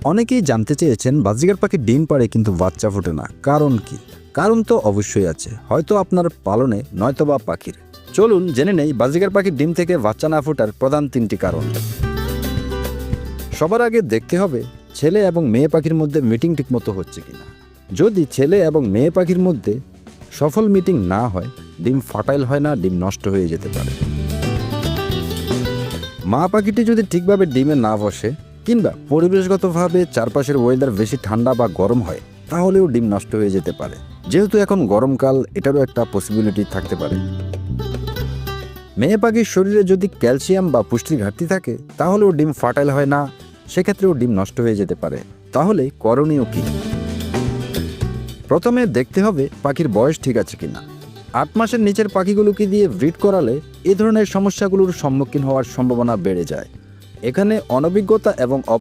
অনেকেই জানতে চেয়েছেন বাজিগার পাখি ডিম পাড়ে কিন্তু বাচ্চা ফোটে না, কারণ কি? কারণ তো অবশ্যই আছে, হয়তো আপনার পালনে নয়তোবা পাখির। চলুন জেনে নেই বাজিগার পাখির ডিম থেকে বাচ্চা না ফোটার প্রধান 3টি কারণ। সবার আগে দেখতে হবে ছেলে এবং মেয়ে পাখির মধ্যে মিটিং ঠিকমতো হচ্ছে কিনা। যদি ছেলে এবং মেয়ে পাখির মধ্যে সফল মিটিং না হয়, ডিম ফার্টাইল হয় না, ডিম নষ্ট হয়ে যেতে পারে। মা পাখিটি যদি ঠিকভাবে ডিমে না বসে কিংবা পরিবেশগতভাবে চারপাশের ওয়েদার বেশি ঠান্ডা বা গরম হয়, তাহলেও ডিম নষ্ট হয়ে যেতে পারে। যেহেতু এখন গরমকাল, এটারও একটা পসিবিলিটি থাকতে পারে। মেয়ে পাখির শরীরে যদি ক্যালসিয়াম বা পুষ্টির ঘাটতি থাকে, তাহলেও ডিম ফার্টাইল হয় না, সেক্ষেত্রেও ডিম নষ্ট হয়ে যেতে পারে। তাহলে করণীয় কি? প্রথমে দেখতে হবে পাখির বয়স ঠিক আছে কিনা। 8 মাসের নিচের পাখিগুলোকে দিয়ে ব্রিড করালে এ ধরনের সমস্যাগুলোর সম্মুখীন হওয়ার সম্ভাবনা বেড়ে যায়। এখানে অনভিজ্ঞতা এবং